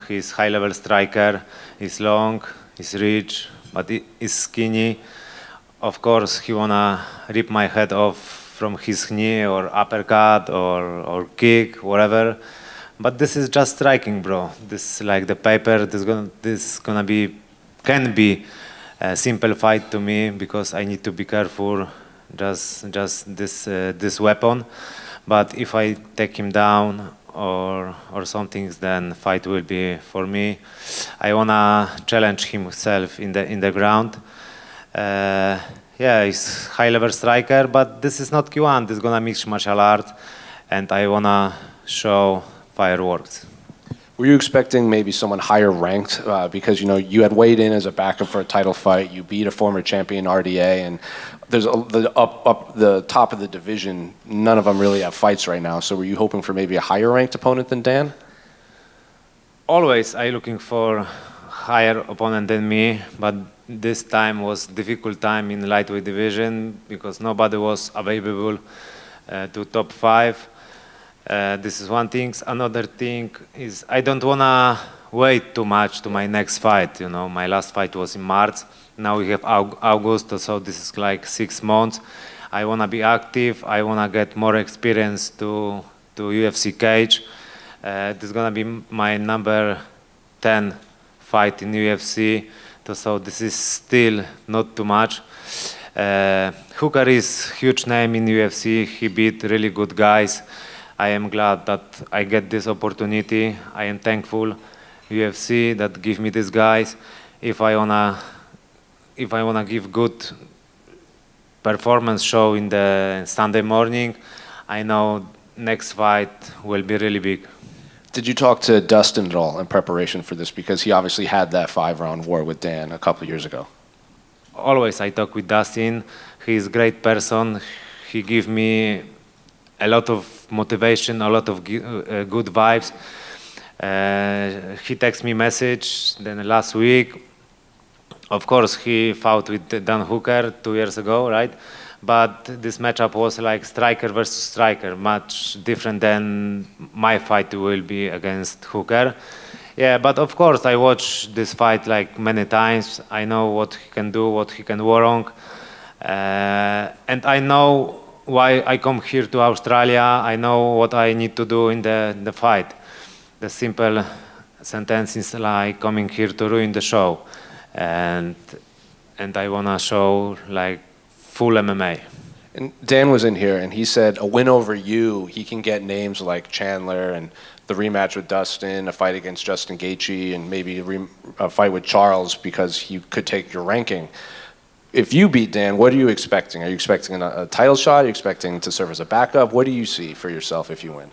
He's high-level striker. He's long. He's rich, but he's skinny. Of course, he wanna rip my head off from his knee or uppercut or kick, whatever. But this is just striking, bro. This like the paper. This gonna be can be a simple fight to me because I need to be careful. Just this weapon. But if I take him down or something, then fight will be for me. I wanna challenge himself in the ground. Yeah, he's high-level striker, but this is not Q1. This is gonna mix martial art, and I wanna show fireworks. Were you expecting maybe someone higher ranked? Because you had weighed in as a backup for a title fight. You beat a former champion RDA, and there's the top of the division. None of them really have fights right now. So were you hoping for maybe a higher ranked opponent than Dan? Always I looking for higher opponent than me, but this time was difficult time in lightweight division because nobody was available to top 5. This is one thing. Another thing is I don't wanna wait too much to my next fight. My last fight was in March. Now we have August, so this is like 6 months. I wanna be active. I wanna get more experience to UFC cage. This is gonna be my number 10 fight in UFC. So this is still not too much. Hooker is huge name in UFC. He beat really good guys. I am glad that I get this opportunity. I am thankful UFC that give me these guys. If I wanna give good performance show in the Sunday morning, I know next fight will be really big. Did you talk to Dustin at all in preparation for this? Because he obviously had that 5-round war with Dan a couple of years ago. Always I talk with Dustin. He's a great person. He give me a lot of motivation, a lot of good vibes. He texted me message then last week. Of course, he fought with Dan Hooker 2 years ago, right? But this matchup was like striker versus striker, much different than my fight will be against Hooker. Yeah, but of course I watched this fight like many times. I know what he can do, what he can work on. And I know why I come here to Australia. I know what I need to do in the fight. The simple sentence is like coming here to ruin the show. And I wanna show like full MMA. And Dan was in here and he said a win over you, he can get names like Chandler and the rematch with Dustin, a fight against Justin Gaethje, and maybe a fight with Charles because he could take your ranking. If you beat Dan, what are you expecting? Are you expecting a title shot? Are you expecting to serve as a backup? What do you see for yourself if you win?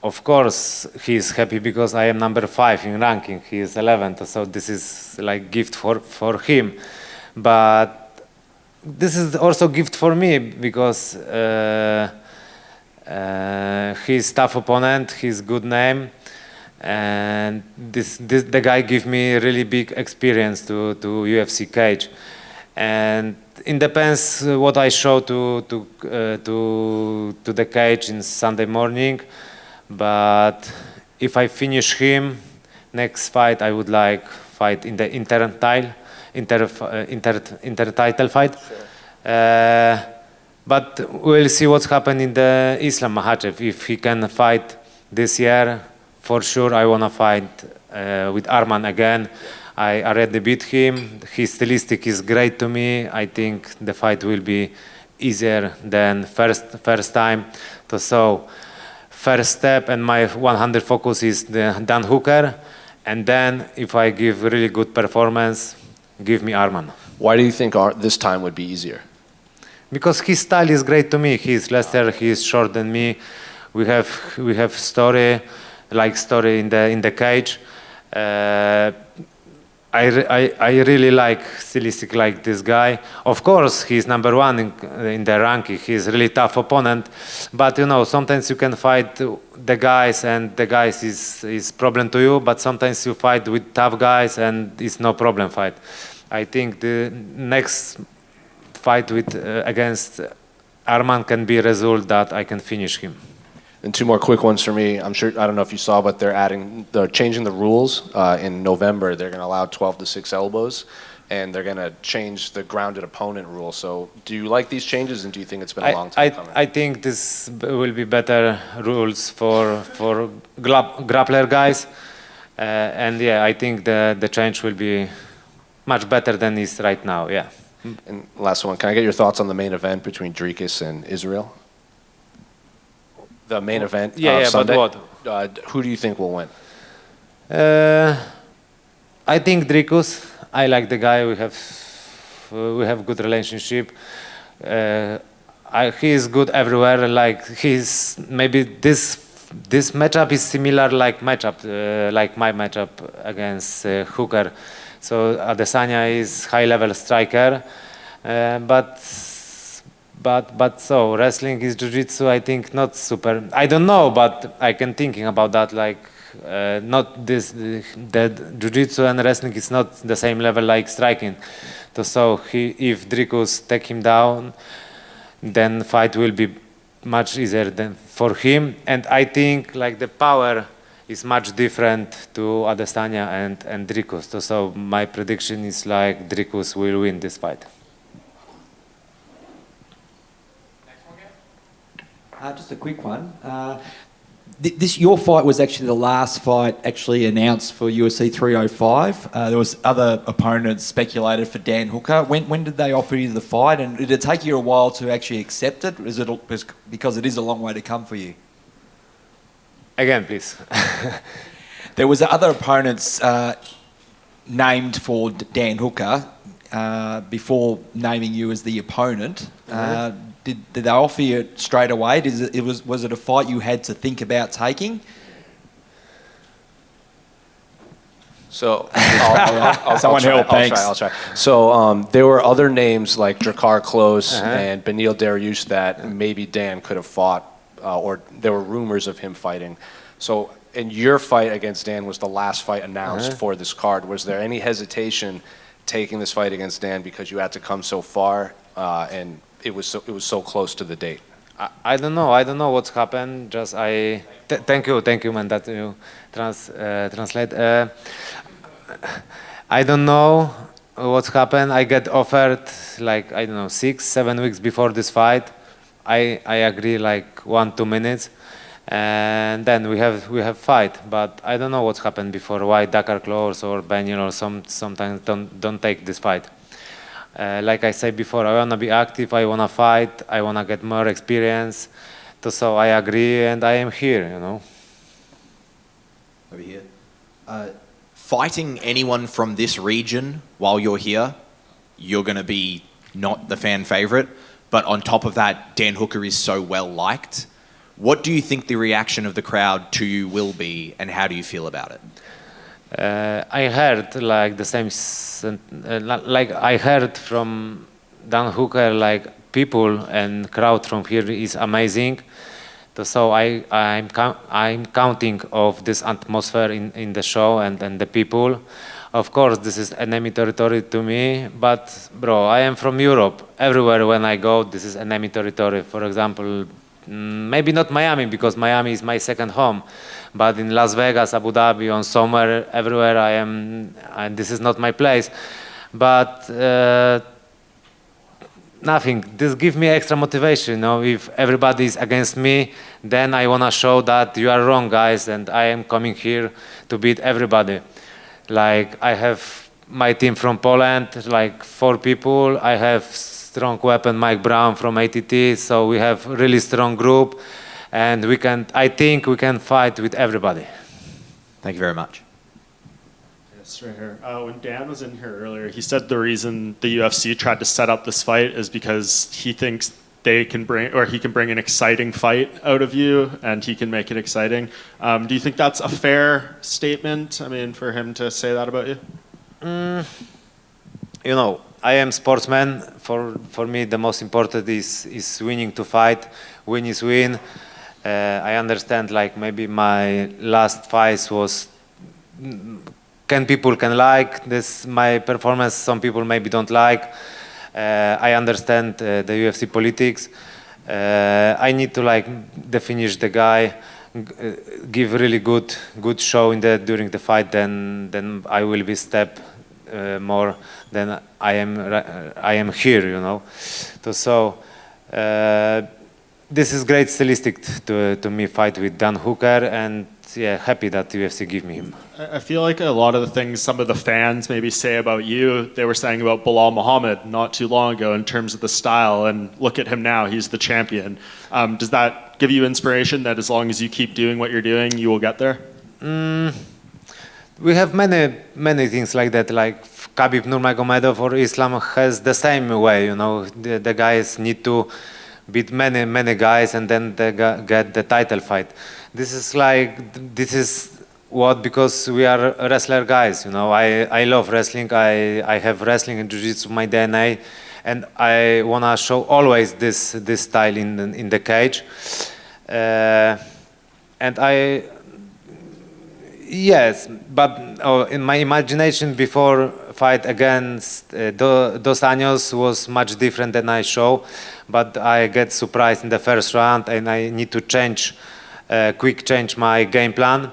Of course, he's happy because I am number 5 in ranking. He is 11th, so this is like gift for him. But this is also gift for me because he's tough opponent, he's good name, and the guy give me really big experience to UFC cage. And it depends what I show to the cage in Sunday morning. But if I finish him, next fight I would like fight in the inter-title fight. Sure. But we'll see what's happened in the Islam Makhachev. If he can fight this year, for sure I wanna fight with Arman again. I already beat him. His stylistic is great to me. I think the fight will be easier than first time. So first step and my 100 focus is the Dan Hooker, and then if I give really good performance, give me Arman. Why do you think this time would be easier? Because his style is great to me. He is lesser, he is shorter than me. We have story in the cage. I really like stylistic like this guy. Of course, he's number 1 in the ranking. He's really tough opponent. But sometimes you can fight the guys and the guys is problem to you. But sometimes you fight with tough guys and it's no problem fight. I think the next fight with against Arman can be a result that I can finish him. And two more quick ones for me. I'm sure, I don't know if you saw, but they're changing the rules in November. They're going to allow 12 to 6 elbows, and they're going to change the grounded opponent rule. So do you like these changes, and do you think it's been a long time coming? I think this will be better rules for grappler guys. And yeah, I think the change will be much better than is right now, yeah. And last one, can I get your thoughts on the main event between Dricus and Israel? The main event Sunday. But what? Who do you think will win? I think Dricus. I like the guy. We have good relationship. He is good everywhere. Like he's maybe this matchup is similar like my matchup against Hooker. So Adesanya is high-level striker, but so wrestling is jiu-jitsu. I think not super. I don't know, but I can thinking about that. Like not this. That jiu-jitsu and wrestling is not the same level like striking. So if Dricus take him down, then fight will be much easier than for him. And I think like the power is much different to Adesanya and Dricus. So my prediction is like Dricus will win this fight. Just a quick one. Your fight was actually the last fight actually announced for UFC 305. There was other opponents speculated for Dan Hooker. When did they offer you the fight, and did it take you a while to actually accept it? Is it because it is a long way to come for you? Again, please. There was other opponents named for Dan Hooker before naming you as the opponent. Did they offer you it straight away? Was it a fight you had to think about taking? So I'll try. So there were other names like Drakkar Klose and Beneil Dariush that maybe Dan could have fought, or there were rumors of him fighting. So in your fight against Dan was the last fight announced for this card. Was there any hesitation taking this fight against Dan because you had to come so far and it was so close to the date? I don't know what's happened. Just thank you, man, that you translate. I don't know what's happened. I get offered like 6-7 weeks before this fight. I agree like 1-2 minutes, and then we have fight. But I don't know what's happened before. Why Drakkar Klose or Beneil or sometimes don't take this fight. Like I said before, I wanna be active. I wanna fight. I wanna get more experience. So I agree, and I am here. Over here. Fighting anyone from this region while you're here, you're going to be not the fan favorite. But on top of that, Dan Hooker is so well liked. What do you think the reaction of the crowd to you will be, and how do you feel about it? I heard like the same, like I heard from Dan Hooker, like people and crowd from here is amazing. So I'm counting of this atmosphere in the show and the people. Of course, this is enemy territory to me, but bro, I am from Europe. Everywhere when I go, this is enemy territory. For example, maybe not Miami, because Miami is my second home, but in Las Vegas, Abu Dhabi, on somewhere, everywhere I am, and this is not my place. But nothing. This gives me extra motivation. If everybody is against me, then I wanna show that you are wrong, guys, and I am coming here to beat everybody. Like I have my team from Poland, like 4 people. I have strong weapon Mike Brown from ATT, so we have really strong group, and I think we can fight with everybody. Thank you very much. Right here. When Dan was in here earlier, he said the reason the UFC tried to set up this fight is because he thinks he can bring an exciting fight out of you, and he can make it exciting. Do you think that's a fair statement? I mean, for him to say that about you? I am sportsman. For me, the most important is winning to fight. Win is win. I understand. Like maybe my last fight was. People can like this my performance. Some people maybe don't like. I understand the UFC politics, I need to like finish the guy, give really good show during the fight. Then I will be step more than I am here. You know, so. This is great stylistic to me fight with Dan Hooker, and yeah, happy that UFC give me him. I feel like a lot of the things some of the fans maybe say about you, they were saying about Bilal Muhammad not too long ago in terms of the style, and look at him now, he's the champion. Does that give you inspiration that as long as you keep doing what you're doing, you will get there? We have many things like that, like Khabib Nurmagomedov or Islam has the same way, you know, the guys need to beat many guys and then they get the title fight. This is what, because we are wrestler guys, you know. I love wrestling. I have wrestling and jiu-jitsu in my DNA, and I wanna show always this style in the cage. And yes, but in my imagination before fight against Dos Anjos was much different than I show, but I get surprised in the first round and I need to quick change my game plan.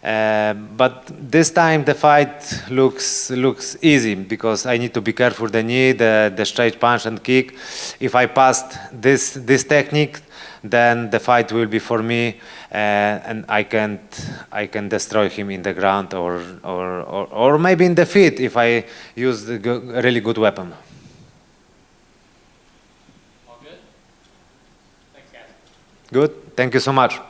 But this time the fight looks easy because I need to be careful the knee, the straight punch and kick. If I passed this technique, then the fight will be for me, and I can destroy him in the ground or maybe in the feet if I use a really good weapon. All good? Thanks, guys. Good. Thank you so much.